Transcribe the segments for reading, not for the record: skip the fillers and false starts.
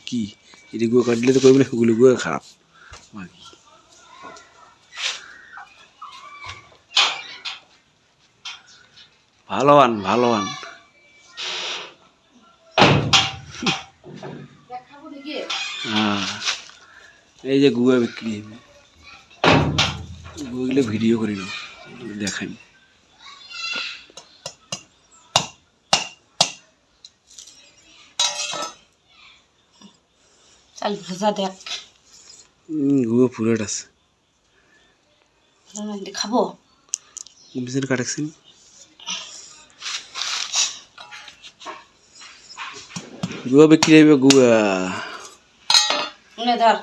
কি এটা গুয়া কাটলে তো কইবে গুলো গুয়া খারাপ ভালোবান হ্যাঁ এই যে গুয়া বিক্রি গুলো ভিডিও করি না দেখাই চাল ভাজা দেখ গুয়া পুরোট আছে খাবো বিজনেস কাটেছেন গুয়া বিক্রি হবে গুয়া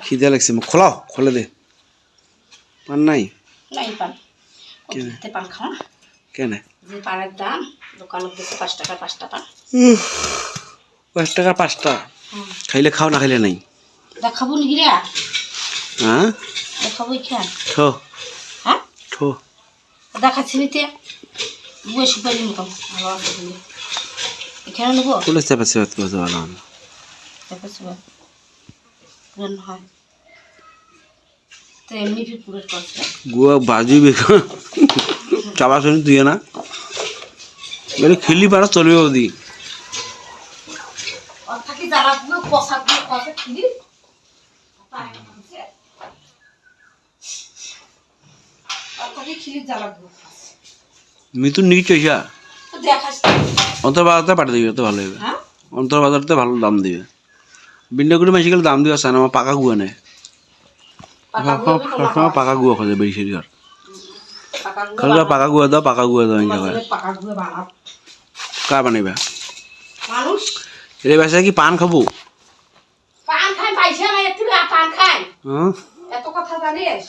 খিদে লাগছে খোলাও খোলে দে পান নাই পান পান খাও কেন যে পানের দাম দোকানত দিচ্ছে 5 টাকা 5টা পান 5 টাকা 5টা খাইলে খাও না খাইলে নাই দেখাবো নাকি রে হ্যাঁ দেখাবো খেয়া থো হ্যাঁ থো দেখাচ্ছি নিতে বুয়ে সুপারি মতো ভালো আছে এখানে নেবো পুলিশ চাপাচ্ছে বাত করতে ভালো চাপাচ্ছে বাত পুরন হয় তো এমনি ফির পুরো করছে গুয়া বাজি বেকা চাবা শুনি তুই না মানে খেলি পারা চলবে ওদি আর থাকি যারা গুলো কষা খেলি আর থাকি খেলি জ্বালা গুলো মিতুন নিচে যা তো দেখাস অন্তর্বাজারতে পাঠিয়ে দিবে তো ভালো হবে হ্যাঁ অন্তর্বাজারতে ভালো দাম দিবে বিন্ডাগুড়ি মেশিকাল দাম দিবে সান আমার পাকা গুয়া নেই পাকা গুয়া খোঁজে বেশি ঘর খালি পাকা গুয়া দাও কা বানাইবা মানুষ রে বাসা কি পান খাবো পান খাই পয়সা নাই একটু পান খাই হ্যাঁ এত কথা জানিস